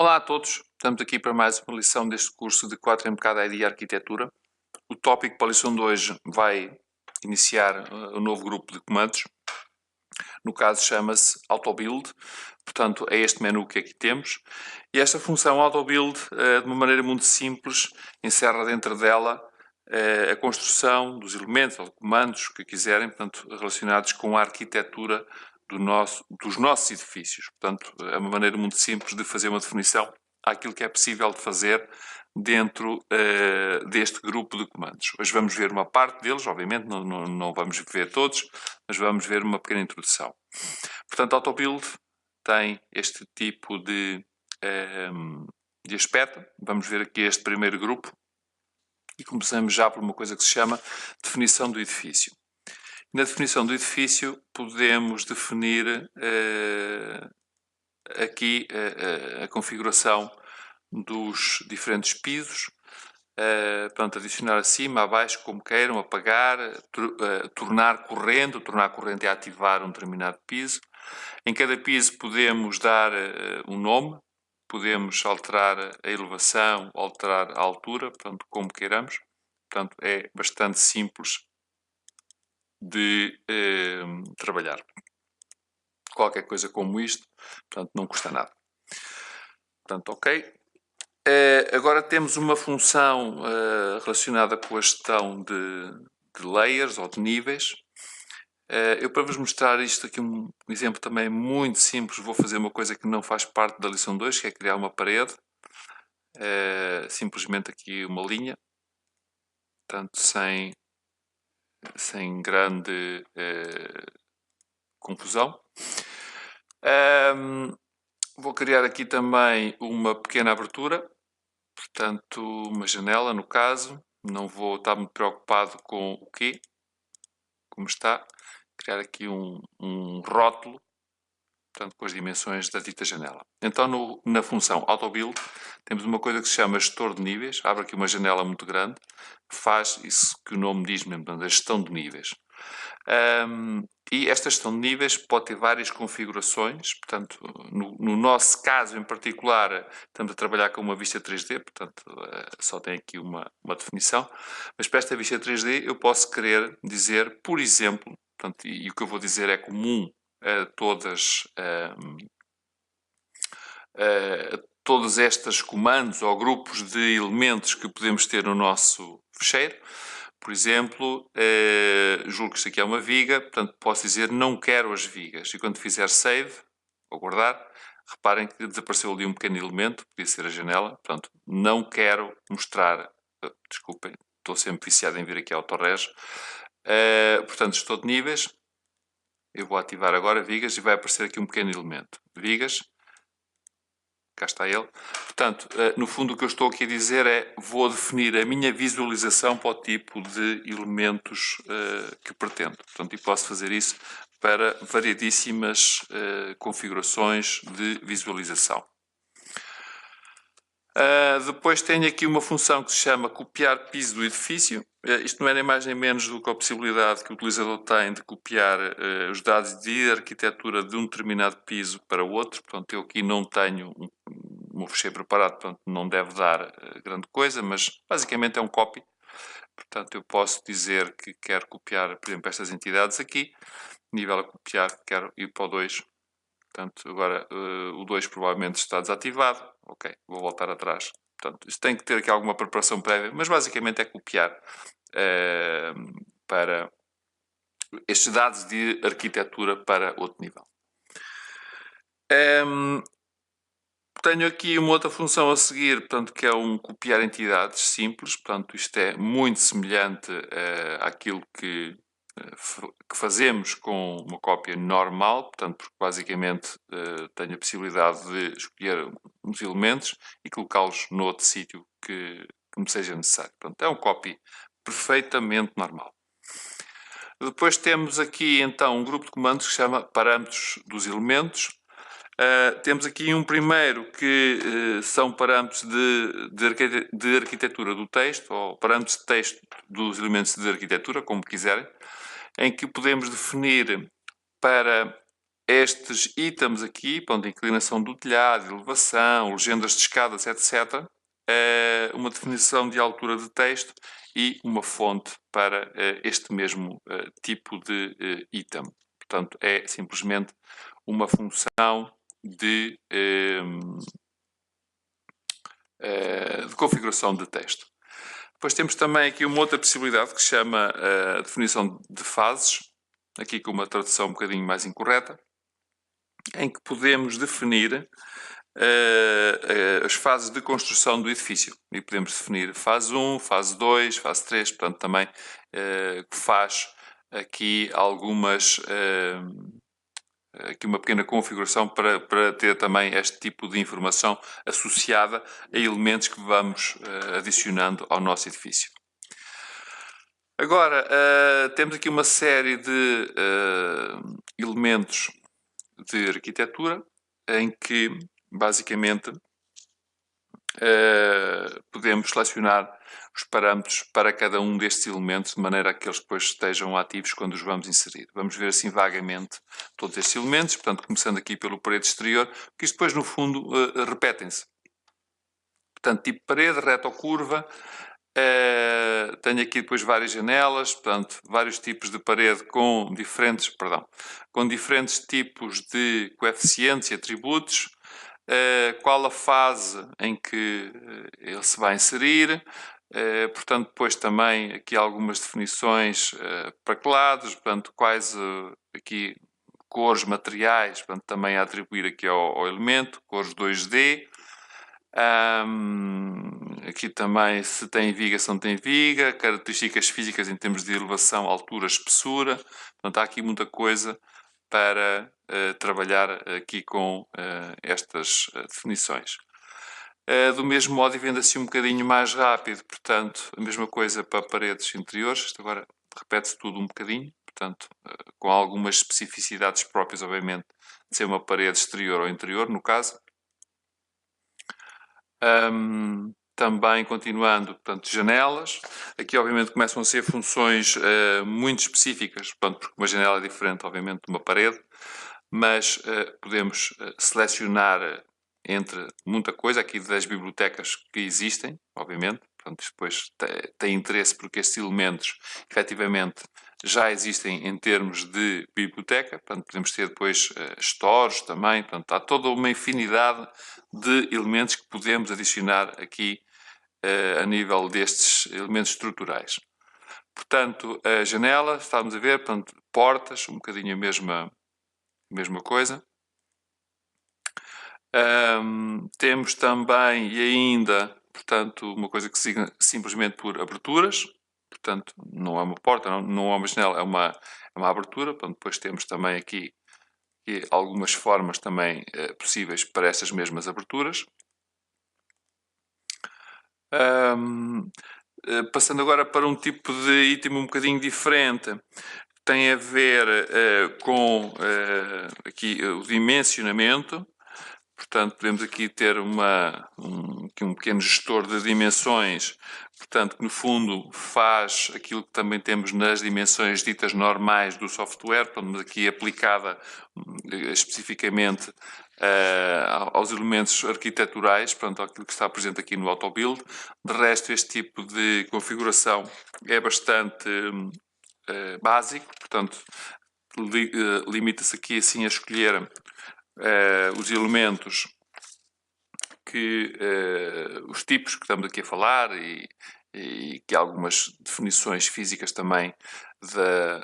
Olá a todos, estamos aqui para mais uma lição deste curso de 4MKD e Arquitetura. O tópico para a lição de hoje vai iniciar um novo grupo de comandos. No caso chama-se AutoBuild, portanto é este menu que aqui temos. E esta função AutoBuild, de uma maneira muito simples, encerra dentro dela a construção dos elementos ou de comandos que quiserem, portanto relacionados com a arquitetura dos nossos edifícios. Portanto, é uma maneira muito simples de fazer uma definição àquilo que é possível de fazer dentro deste grupo de comandos. Hoje vamos ver uma parte deles, obviamente não vamos ver todos, mas vamos ver uma pequena introdução. Portanto, AutoBuild tem este tipo de aspecto. Vamos ver aqui este primeiro grupo e começamos já por uma coisa que se chama definição do edifício. Na definição do edifício podemos definir aqui a configuração dos diferentes pisos, portanto, adicionar acima, abaixo, como queiram, apagar, tornar corrente é ativar um determinado piso. Em cada piso podemos dar um nome, podemos alterar a elevação, alterar a altura, portanto, como queiramos. Portanto, é bastante simples de trabalhar. Qualquer coisa como isto, portanto, não custa nada. Portanto, ok. Agora temos uma função relacionada com a gestão de layers ou de níveis. Eu, para vos mostrar isto aqui, um exemplo também muito simples, vou fazer uma coisa que não faz parte da lição 2, que é criar uma parede. Simplesmente aqui uma linha, portanto, sem grande confusão. Vou criar aqui também uma pequena abertura, portanto, uma janela no caso. Não vou estar muito preocupado com o quê, como está. Criar aqui um rótulo, portanto, com as dimensões da dita janela. Então, na função AutoBuild, temos uma coisa que se chama gestor de níveis. Abre aqui uma janela muito grande, faz isso que o nome diz mesmo, portanto, a gestão de níveis. E esta gestão de níveis pode ter várias configurações, portanto, no nosso caso em particular, estamos a trabalhar com uma vista 3D, portanto, só tem aqui uma definição, mas para esta vista 3D eu posso querer dizer, por exemplo, portanto, e o que eu vou dizer é comum a todos estes comandos ou grupos de elementos que podemos ter no nosso fecheiro. Por exemplo, julgo que isto aqui é uma viga, portanto posso dizer não quero as vigas. E quando fizer save, ou guardar, reparem que desapareceu ali um pequeno elemento, podia ser a janela. Portanto, não quero mostrar, desculpem, estou sempre viciado em vir aqui ao Torres. Portanto, estou de níveis. Eu vou ativar agora vigas e vai aparecer aqui um pequeno elemento. Vigas. Cá está ele. Portanto, no fundo o que eu estou aqui a dizer é vou definir a minha visualização para o tipo de elementos que pretendo. Portanto, e posso fazer isso para variedíssimas configurações de visualização. Depois tenho aqui uma função que se chama copiar piso do edifício. Isto não é nem mais nem menos do que a possibilidade que o utilizador tem de copiar os dados de arquitetura de um determinado piso para outro. Portanto, eu aqui não tenho um fecheiro preparado, portanto não deve dar grande coisa, mas basicamente é um copy. Portanto, eu posso dizer que quero copiar, por exemplo, estas entidades aqui. Nível a copiar, quero ir para o 2. Portanto, agora o 2 provavelmente está desativado. Ok, vou voltar atrás. Portanto, isto tem que ter aqui alguma preparação prévia, mas basicamente é copiar para estes dados de arquitetura para outro nível. Tenho aqui uma outra função a seguir, portanto, que é um copiar entidades simples. Portanto, isto é muito semelhante àquilo que fazemos com uma cópia normal, portanto, porque basicamente tenho a possibilidade de escolher uns elementos e colocá-los no outro sítio que me seja necessário. Portanto, é um copy perfeitamente normal. Depois temos aqui, então, um grupo de comandos que se chama parâmetros dos elementos. Temos aqui um primeiro que são parâmetros de arquitetura do texto, ou parâmetros de texto dos elementos de arquitetura, como quiserem, em que podemos definir para estes itens aqui, pronto, inclinação do telhado, elevação, legendas de escadas, etc., uma definição de altura de texto e uma fonte para este mesmo tipo de item. Portanto, é simplesmente uma função de configuração de texto. Depois temos também aqui uma outra possibilidade que se chama definição de fases, aqui com uma tradução um bocadinho mais incorreta, em que podemos definir as fases de construção do edifício. E podemos definir fase 1, fase 2, fase 3, portanto também faz aqui aqui uma pequena configuração para ter também este tipo de informação associada a elementos que vamos adicionando ao nosso edifício. Agora, temos aqui uma série de elementos de arquitetura em que, basicamente, podemos selecionar os parâmetros para cada um destes elementos de maneira a que eles depois estejam ativos quando os vamos inserir. Vamos ver assim vagamente todos estes elementos, portanto, começando aqui pelo parede exterior, que isto depois, no fundo, repetem-se. Portanto, tipo parede, reta ou curva. Tenho aqui depois várias janelas, portanto, vários tipos de parede com diferentes tipos de coeficientes e atributos. Qual a fase em que ele se vai inserir. Portanto, depois também aqui algumas definições para que lados, portanto, quais aqui cores, materiais, portanto, também a atribuir aqui ao elemento, cores 2D. Aqui também se tem viga, se não tem viga, características físicas em termos de elevação, altura, espessura. Portanto, há aqui muita coisa para trabalhar aqui com estas definições. Do mesmo modo, e vendo assim um bocadinho mais rápido, portanto, a mesma coisa para paredes interiores. Isto agora repete-se tudo um bocadinho, portanto, com algumas especificidades próprias, obviamente, de ser uma parede exterior ou interior, no caso. Também continuando, portanto, janelas. Aqui, obviamente, começam a ser funções muito específicas, portanto, porque uma janela é diferente, obviamente, de uma parede, mas podemos selecionar entre muita coisa, aqui das bibliotecas que existem, obviamente, portanto, depois tem interesse porque estes elementos, efetivamente, já existem em termos de biblioteca, portanto, podemos ter depois stores também, portanto, há toda uma infinidade de elementos que podemos adicionar aqui a nível destes elementos estruturais. Portanto, a janela, estamos a ver, portanto, portas, um bocadinho a mesma coisa. Temos também e ainda, portanto, uma coisa que se siga simplesmente por aberturas. Portanto, não é uma porta, não é uma janela, é uma abertura. Portanto, depois temos também aqui algumas formas também possíveis para estas mesmas aberturas. Passando agora para um tipo de item um bocadinho diferente, tem a ver com aqui o dimensionamento. Portanto, podemos aqui ter um pequeno gestor de dimensões, portanto, que no fundo faz aquilo que também temos nas dimensões ditas normais do software, portanto, aqui aplicada especificamente aos elementos arquiteturais, portanto, aquilo que está presente aqui no AutoBuild. De resto, este tipo de configuração é bastante básico, portanto, limita-se aqui assim a escolher os elementos os tipos que estamos aqui a falar e que algumas definições físicas também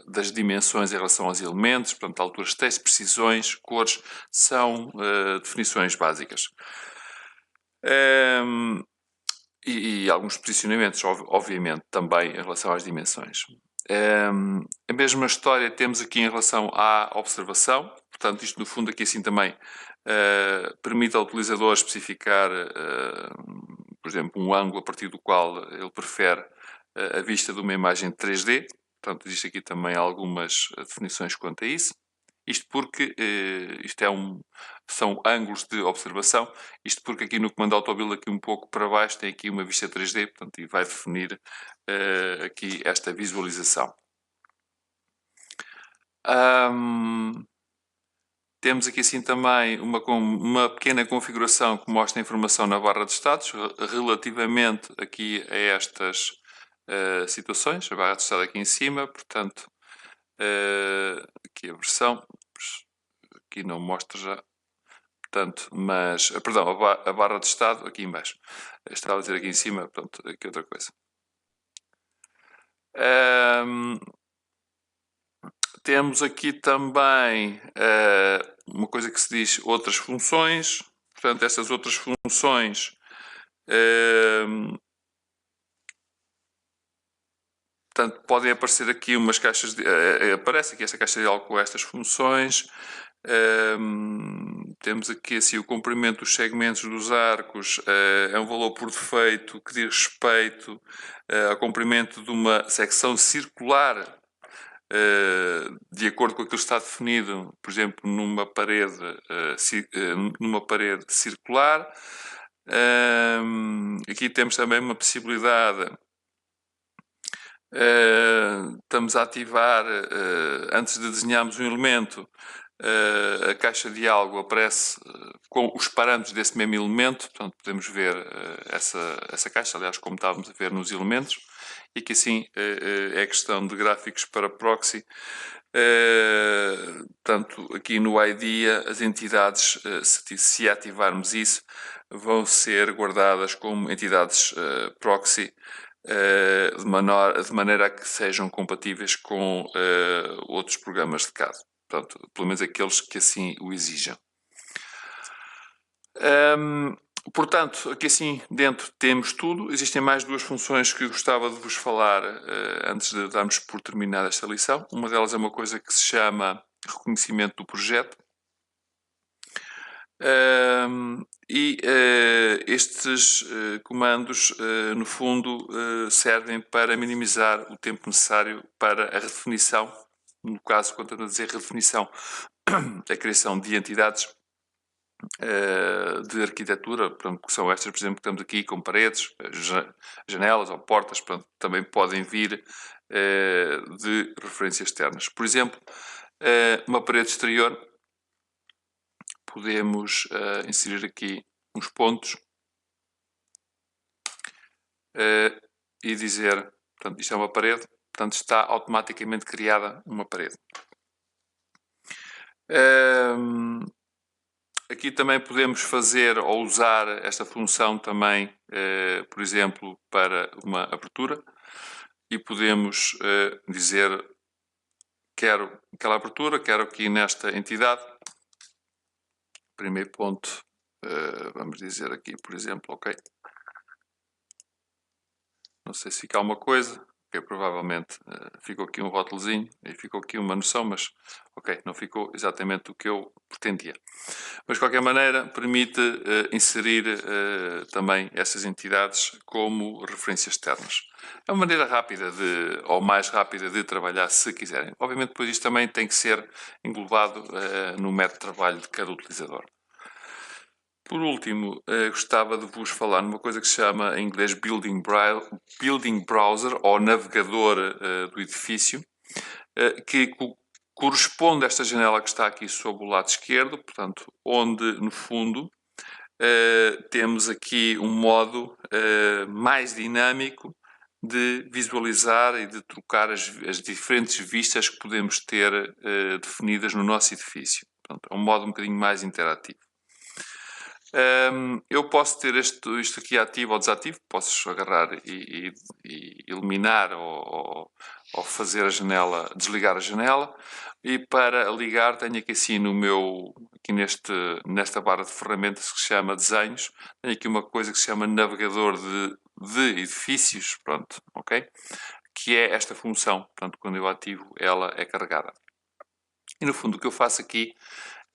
das dimensões em relação aos elementos, portanto, alturas de texto, precisões, cores, são definições básicas. E alguns posicionamentos, obviamente, também em relação às dimensões. A mesma história temos aqui em relação à observação. Portanto, isto no fundo aqui assim também permite ao utilizador especificar, por exemplo, um ângulo a partir do qual ele prefere a vista de uma imagem 3D. Portanto, existe aqui também algumas definições quanto a isso. Isto porque são ângulos de observação. Isto porque aqui no comando AutoBuild, aqui um pouco para baixo, tem aqui uma vista 3D, portanto, e vai definir aqui esta visualização. Temos aqui assim também uma pequena configuração que mostra a informação na barra de status relativamente aqui a estas situações. A barra de status aqui em cima, portanto, aqui a versão, aqui não mostra já, portanto, mas, perdão, a barra de estado aqui em baixo. Estava a dizer aqui em cima, pronto, aqui outra coisa. Temos aqui também uma coisa que se diz outras funções. Portanto, essas outras funções portanto, podem aparecer aqui umas caixas de, aparece aqui esta caixa de diálogo com estas funções. Temos aqui assim, o comprimento dos segmentos dos arcos é um valor por defeito que diz respeito ao comprimento de uma secção circular de acordo com aquilo que está definido, por exemplo, numa parede circular. Aqui temos também uma possibilidade. Estamos a ativar, antes de desenharmos um elemento, a caixa de diálogo aparece com os parâmetros desse mesmo elemento, portanto podemos ver essa caixa, aliás, como estávamos a ver nos elementos, e que assim é questão de gráficos para proxy. Portanto, aqui no IDEA, as entidades, se ativarmos isso, vão ser guardadas como entidades proxy, de maneira a que sejam compatíveis com outros programas de CAD. Portanto, pelo menos aqueles que assim o exijam. Portanto, aqui assim dentro temos tudo. Existem mais duas funções que gostava de vos falar antes de darmos por terminada esta lição. Uma delas é uma coisa que se chama reconhecimento do projeto. Estes comandos, no fundo, servem para minimizar o tempo necessário para a redefinição. No caso, quando estamos a dizer redefinição, a criação de entidades de arquitetura, portanto, que são estas, por exemplo, que estamos aqui com paredes, janelas ou portas, portanto, também podem vir de referências externas. Por exemplo, uma parede exterior, podemos inserir aqui uns pontos e dizer, portanto, isto é uma parede, portanto, está automaticamente criada uma parede. Aqui também podemos fazer ou usar esta função também, por exemplo, para uma abertura, e podemos dizer, quero aquela abertura, quero aqui nesta entidade. Primeiro ponto, vamos dizer aqui, por exemplo, ok. Não sei se fica alguma coisa, ok, provavelmente ficou aqui um rótulozinho e ficou aqui uma noção, mas ok, não ficou exatamente o que eu pretendia. Mas de qualquer maneira permite inserir também essas entidades como referências externas. É uma maneira rápida ou mais rápida de trabalhar se quiserem. Obviamente depois isto também tem que ser englobado no método de trabalho de cada utilizador. Por último, gostava de vos falar numa coisa que se chama em inglês Building Browser ou navegador do edifício, que corresponde a esta janela que está aqui sob o lado esquerdo, portanto, onde no fundo temos aqui um modo mais dinâmico de visualizar e de trocar as diferentes vistas que podemos ter definidas no nosso edifício. Portanto, é um modo um bocadinho mais interativo. Eu posso ter isto aqui ativo ou desativo, posso agarrar e eliminar ou fazer a janela, desligar a janela, e para ligar tenho aqui assim aqui nesta barra de ferramentas que se chama desenhos, tenho aqui uma coisa que se chama navegador de edifícios, pronto, ok? Que é esta função, portanto quando eu ativo ela é carregada. E no fundo o que eu faço aqui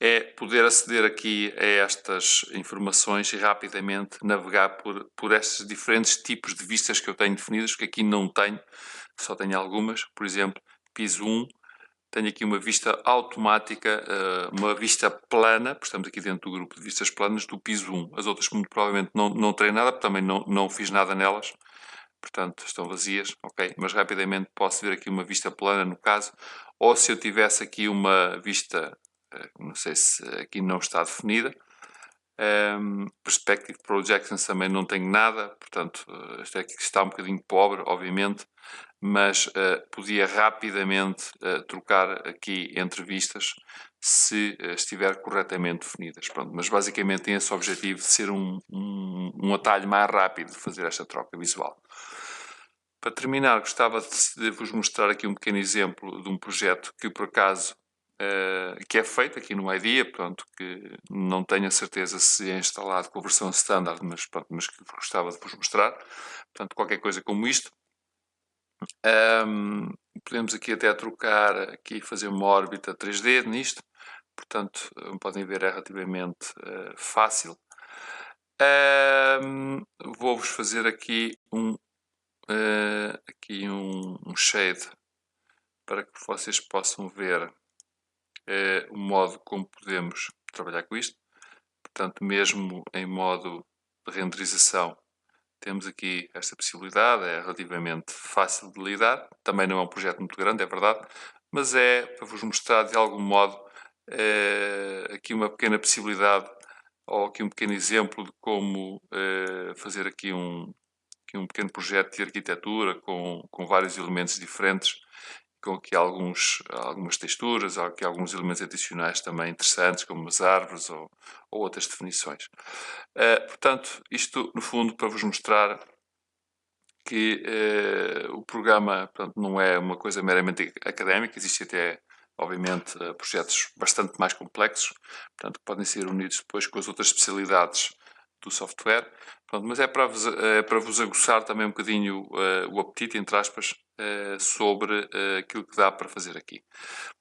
é poder aceder aqui a estas informações e rapidamente navegar por estes diferentes tipos de vistas que eu tenho definidas, que aqui não tenho, só tenho algumas. Por exemplo, piso 1, tenho aqui uma vista automática, uma vista plana, porque estamos aqui dentro do grupo de vistas planas do piso 1. As outras, muito provavelmente, não terei nada, porque também não fiz nada nelas. Portanto, estão vazias, ok? Mas rapidamente posso ver aqui uma vista plana, no caso. Ou se eu tivesse aqui uma vista não sei se aqui não está definida. Perspective Projections também não tenho nada, portanto, isto aqui está um bocadinho pobre, obviamente, mas podia rapidamente trocar aqui entre vistas se estiver corretamente definidas. Pronto, mas basicamente tem esse objetivo de ser um atalho mais rápido de fazer esta troca visual. Para terminar, gostava de vos mostrar aqui um pequeno exemplo de um projeto que, por acaso, que é feito aqui no IDEA, pronto, que não tenho a certeza se é instalado com a versão standard, mas, pronto, mas que gostava de vos mostrar. Portanto, qualquer coisa como isto. Podemos aqui até trocar, aqui fazer uma órbita 3D nisto. Portanto, podem ver, é relativamente fácil. Vou-vos fazer aqui um shade para que vocês possam ver o modo como podemos trabalhar com isto. Portanto, mesmo em modo de renderização, temos aqui esta possibilidade, é relativamente fácil de lidar. Também não é um projeto muito grande, é verdade, mas é para vos mostrar de algum modo aqui uma pequena possibilidade ou aqui um pequeno exemplo de como fazer aqui um pequeno projeto de arquitetura com vários elementos diferentes, com aqui algumas texturas, há aqui alguns elementos adicionais também interessantes, como as árvores ou outras definições. Portanto, isto no fundo para vos mostrar que o programa, portanto, não é uma coisa meramente académica, existe até, obviamente, projetos bastante mais complexos, portanto, que podem ser unidos depois com as outras especialidades do software, pronto, mas é para vos aguçar também um bocadinho o apetite, entre aspas, sobre aquilo que dá para fazer aqui.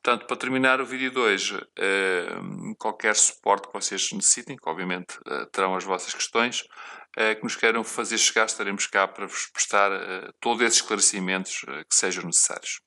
Portanto, para terminar o vídeo de hoje, qualquer suporte que vocês necessitem, que obviamente terão as vossas questões, que nos queiram fazer chegar, estaremos cá para vos prestar todos esses esclarecimentos que sejam necessários.